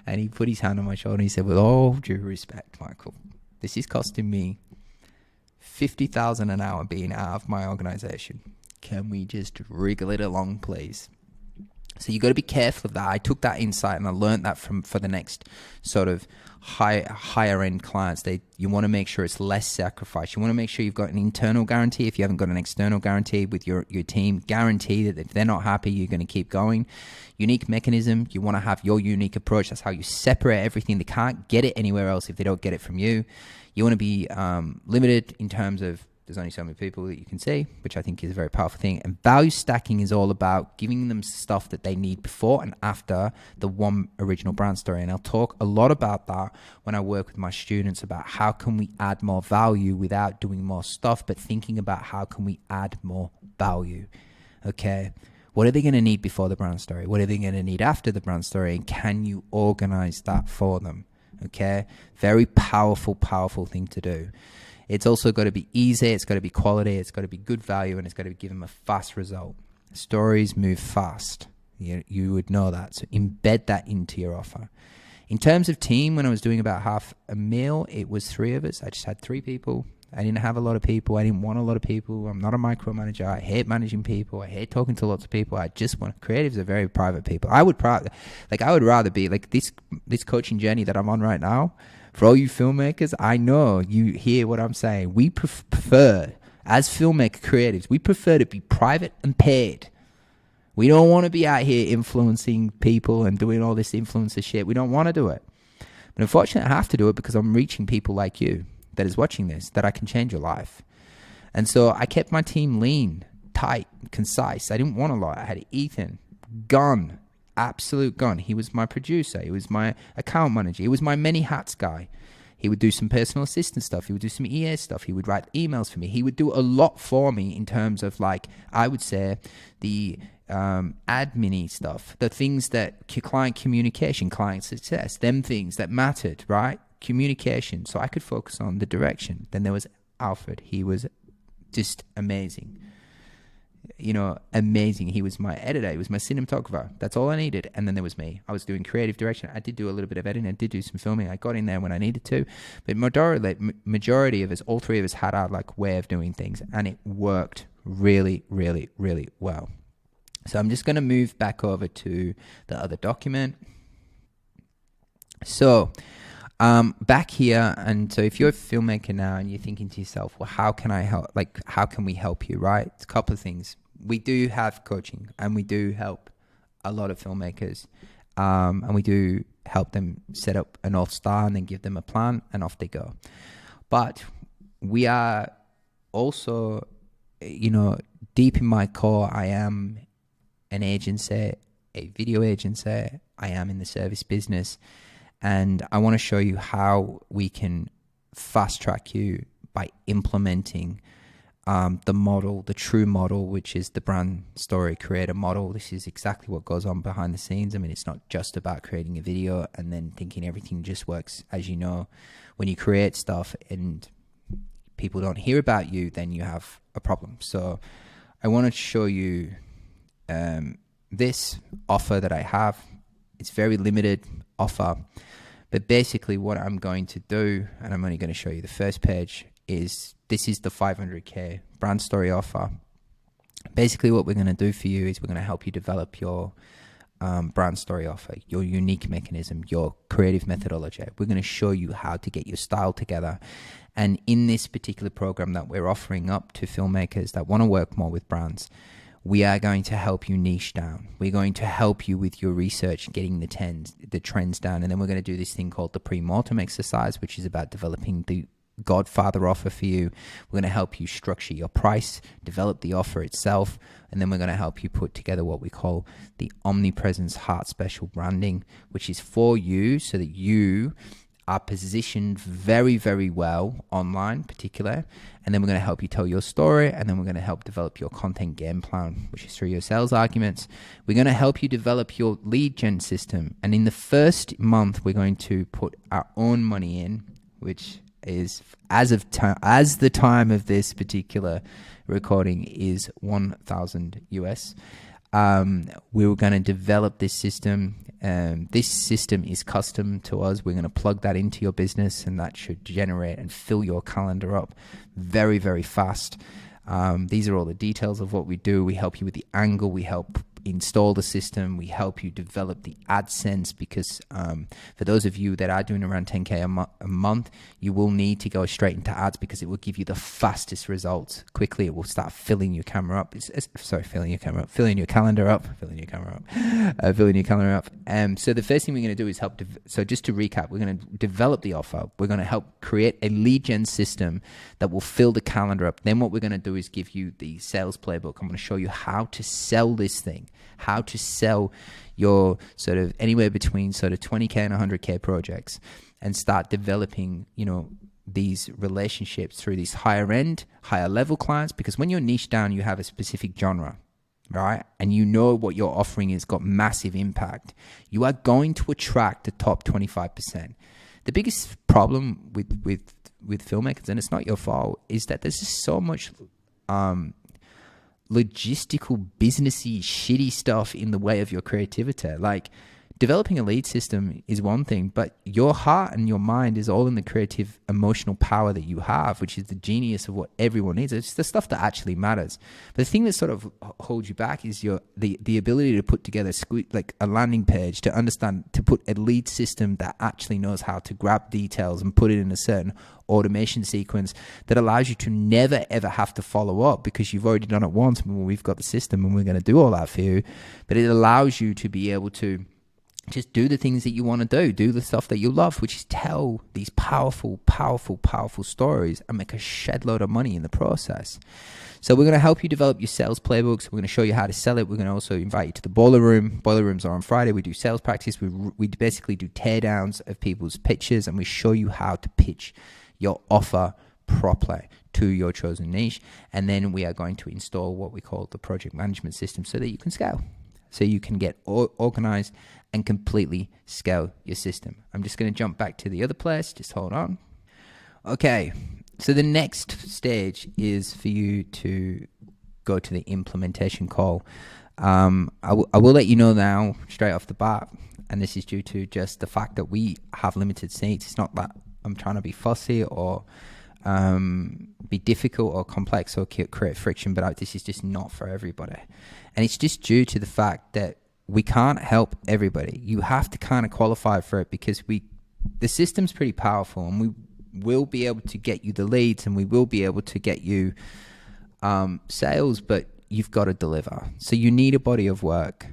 And he put his hand on my shoulder and he said, with all due respect, Michael, this is costing me $50,000 an hour being out of my organization. Can we just wriggle it along, please? So you got to be careful of that. I took that insight and I learned that for the next sort of higher end clients. You want to make sure it's less sacrifice. You want to make sure you've got an internal guarantee. If you haven't got an external guarantee with your team, guarantee that if they're not happy, you're going to keep going. Unique mechanism. You want to have your unique approach. That's how you separate everything. They can't get it anywhere else if they don't get it from you. You want to be limited in terms of there's only so many people that you can see, which I think is a very powerful thing. And value stacking is all about giving them stuff that they need before and after the one original brand story. And I'll talk a lot about that when I work with my students about how can we add more value without doing more stuff, but thinking about how can we add more value. Okay. What are they going to need before the brand story? What are they going to need after the brand story? And can you organize that for them? Okay. Very powerful, powerful thing to do. It's also got to be easy, it's got to be quality, it's got to be good value, and it's got to give them a fast result. Stories move fast. You would know that. So embed that into your offer. In terms of team, when I was doing about half a mil, it was 3 of us. I just had 3 people. I didn't have a lot of people. I didn't want a lot of people. I'm not a micromanager. I hate managing people. I hate talking to lots of people. I just want creatives are very private people. I would rather be like this coaching journey that I'm on right now. For all you filmmakers, I know you hear what I'm saying. We prefer, as filmmaker creatives, we prefer to be private and paid. We don't want to be out here influencing people and doing all this influencer shit. We don't want to do it. But unfortunately, I have to do it because I'm reaching people like you that is watching this, that I can change your life. And so I kept my team lean, tight, concise. I didn't want a lot. I had Ethan, gun. Absolute gun. He was my producer. He was my account manager. He was my many hats guy. He would do some personal assistant stuff. He would do some EA stuff. He would write emails for me. He would do a lot for me in terms of, like, I would say the admin-y stuff, the things that client communication, client success, them things that mattered, right? communication, so I could focus on the direction. Then there was Alfred. He was just amazing. Amazing. He was my editor. He was my cinematographer. That's all I needed. And then there was me. I was doing creative direction. I did do a little bit of editing. I did do some filming. I got in there when I needed to. But majority of us, all three of us, had our way of doing things, and it worked really, really, really well. So I'm just going to move back over to the other document. So back here, and so if you're a filmmaker now and you're thinking to yourself, well, how can I help? How can we help you, right? It's a couple of things. We do have coaching, and we do help a lot of filmmakers, and we do help them set up a North Star and then give them a plan, and off they go. But we are also, deep in my core, I am an agency, a video agency. I am in the service business. And I want to show you how we can fast track you by implementing the model, the true model, which is the brand story creator model. This is exactly what goes on behind the scenes. I mean, it's not just about creating a video and then thinking everything just works. As you know, when you create stuff and people don't hear about you, then you have a problem. So I want to show you this offer that I have. It's very limited offer. But basically what I'm going to do, and I'm only going to show you the first page, is this is the 500K brand story offer. Basically what we're going to do for you is we're going to help you develop your brand story offer, your unique mechanism, your creative methodology. We're going to show you how to get your style together. And in this particular program that we're offering up to filmmakers that want to work more with brands, we are going to help you niche down. We're going to help you with your research, getting the trends down. And then we're going to do this thing called the pre-mortem exercise, which is about developing the Godfather offer for you. We're going to help you structure your price, develop the offer itself, and then we're going to help you put together what we call the Omnipresence Heart Special branding, which is for you so that you are positioned very, very well online, particular. And then we're going to help you tell your story, and then we're going to help develop your content game plan, which is through your sales arguments. We're going to help you develop your lead gen system. And in the first month, we're going to put our own money in, which is as the time of this particular recording is 1,000 US. We were going to develop this system. This system is custom to us. We're going to plug that into your business, and that should generate and fill your calendar up very, very fast. These are all the details of what we do. We help you with the angle. We help install the system. We help you develop the AdSense, because for those of you that are doing around 10K a month, you will need to go straight into ads, because it will give you the fastest results quickly. It will start filling your calendar up. Filling your calendar up. So the first thing we're going to do is help. So just to recap, we're going to develop the offer. We're going to help create a lead gen system that will fill the calendar up. Then what we're going to do is give you the sales playbook. I'm going to show you how to sell this thing, how to sell your sort of anywhere between sort of 20K and 100K projects, and start developing, these relationships through these higher end, higher level clients. Because when you're niche down, you have a specific genre, right? And you know what your offering has got massive impact. You are going to attract the top 25%. The biggest problem with filmmakers, and it's not your fault, is that there's just so much logistical, businessy, shitty stuff in the way of your creativity. Like, developing a lead system is one thing, but your heart and your mind is all in the creative, emotional power that you have, which is the genius of what everyone needs. It's the stuff that actually matters. But the thing that sort of holds you back is the ability to put together like a landing page, to understand, to put a lead system that actually knows how to grab details and put it in a certain automation sequence that allows you to never ever have to follow up, because you've already done it once. We've got the system and we're going to do all that for you. But it allows you to be able to just do the things that you want to do the stuff that you love, which is tell these powerful, powerful, powerful stories and make a shed load of money in the process. So we're going to help you develop your sales playbooks. We're going to show you how to sell it. We're going to also invite you to the boiler room. Boiler rooms are on Friday. We do sales practice. We basically do teardowns of people's pitches, and we show you how to pitch your offer properly to your chosen niche. And then we are going to install what we call the project management system so that you can scale. so you can get organized and completely scale your system. I'm just going to jump back to the other place. Just hold on. Okay, so the next stage is for you to go to the implementation call. I will let you know now, straight off the bat, and this is due to just the fact that we have limited seats. It's not that I'm trying to be fussy or be difficult or complex or create friction, but this is just not for everybody. And it's just due to the fact that we can't help everybody. You have to kind of qualify for it, because the system's pretty powerful, and we will be able to get you the leads, and we will be able to get you sales, but you've got to deliver. So you need a body of work.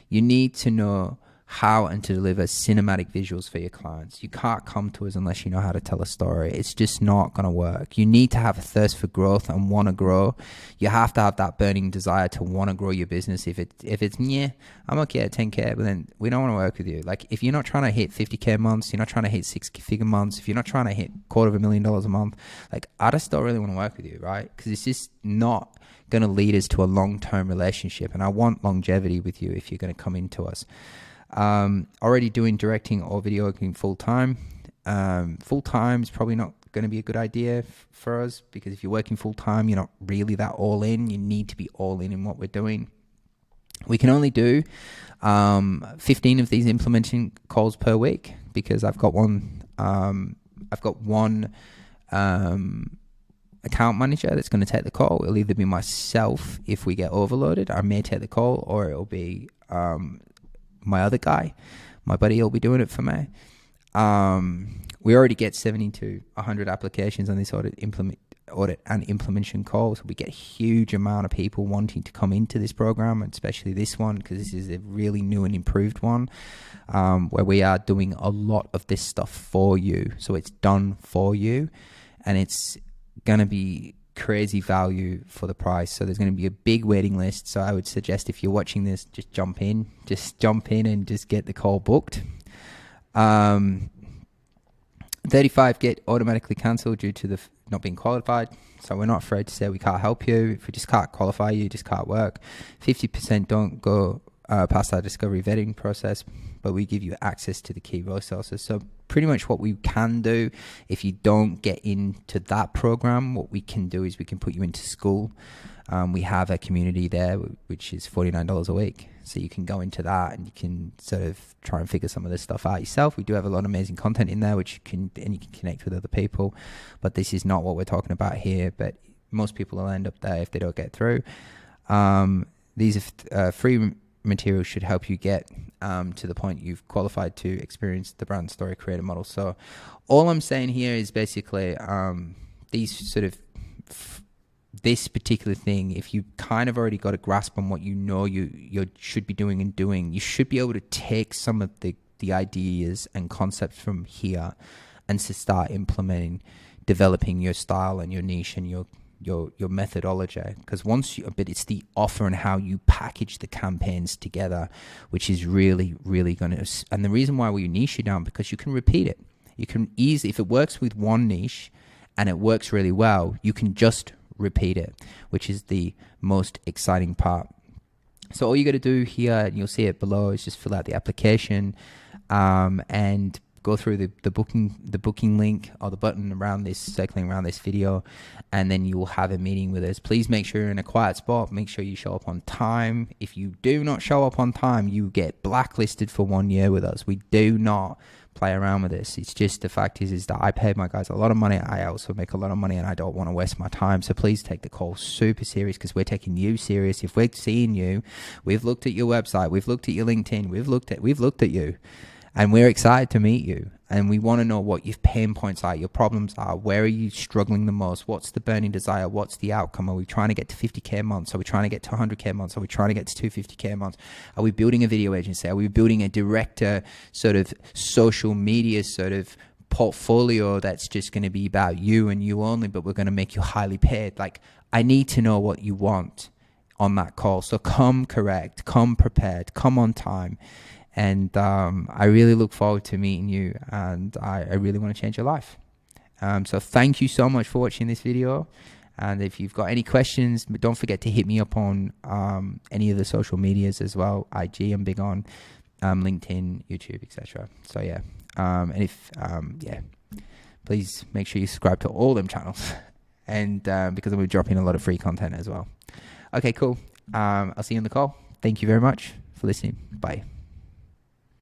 You need to know how and to deliver cinematic visuals for your clients. You can't come to us unless you know how to tell a story. It's just not going to work. You need to have a thirst for growth and want to grow. You have to have that burning desire to want to grow your business. If it's I'm okay at 10K, but then we don't want to work with you. Like, if you're not trying to hit 50K months, you're not trying to hit 6-figure months, if you're not trying to hit $250,000 a month, like, I just don't really want to work with you, right? Because it's just not going to lead us to a long-term relationship. And I want longevity with you if you're going to come into us. Already doing directing or videoing full-time. Full-time is probably not going to be a good idea for us, because if you're working full-time, you're not really that all in. You need to be all in what we're doing. We can only do 15 of these implementing calls per week, because I've got one account manager that's going to take the call. It'll either be myself if we get overloaded. I may take the call, or it'll be my other guy, my buddy, will be doing it for me. We already get 70 to 100 applications on this audit and implementation call. So we get a huge amount of people wanting to come into this program, and especially this one, because this is a really new and improved one, where we are doing a lot of this stuff for you. So it's done for you, and it's going to be crazy value for the price. So there's going to be a big waiting list. So I would suggest, if you're watching this, just jump in and just get the call booked. 35 get automatically cancelled due to the not being qualified. So we're not afraid to say we can't help you. If we just can't qualify you, just can't work. 50% don't go past our discovery vetting process, but we give you access to the key resources. So pretty much what we can do, if you don't get into that program, what we can do is we can put you into school. We have a community there, which is $49 a week. So you can go into that and you can sort of try and figure some of this stuff out yourself. We do have a lot of amazing content in there, which you can connect with other people. But this is not what we're talking about here. But most people will end up there if they don't get through. These are free materials, should help you get to the point you've qualified to experience the brand story creator model. So all I'm saying here is basically these sort of this particular thing, if you kind of already got a grasp on what you know you should be doing, you should be able to take some of the ideas and concepts from here and to start implementing, developing your style and your niche and your methodology. Because but it's the offer and how you package the campaigns together, which is really, really going to, and the reason why we niche you down, because you can repeat it. You can easily, if it works with one niche and it works really well, you can just repeat it, which is the most exciting part. So all you got to do here, and you'll see it below, is just fill out the application and go through the booking link or the button around this, circling around this video, and then you will have a meeting with us. Please make sure you're in a quiet spot. Make sure you show up on time. If you do not show up on time, you get blacklisted for 1 year with us. We do not play around with this. It's just, the fact is that I paid my guys a lot of money. I also make a lot of money, and I don't want to waste my time. So please take the call super serious, because we're taking you serious. If we're seeing you, we've looked at your website, we've looked at your LinkedIn, we've looked at you. And we're excited to meet you. And we want to know what your pain points are, your problems are. Where are you struggling the most? What's the burning desire? What's the outcome? Are we trying to get to 50K months? Are we trying to get to 100K months? Are we trying to get to 250K months? Are we building a video agency? Are we building a director sort of social media sort of portfolio that's just going to be about you and you only, but we're going to make you highly paid? Like, I need to know what you want on that call. So come correct, come prepared, come on time. And I really look forward to meeting you, and I really want to change your life. So thank you so much for watching this video, And if you've got any questions, don't forget to hit me up on any of the social medias as well. IG, I'm big on LinkedIn, YouTube, etc. So yeah, and if please make sure you subscribe to all them channels, and because I'm dropping a lot of free content as well. Okay, cool. I'll see you on the call. Thank you very much for listening. Bye.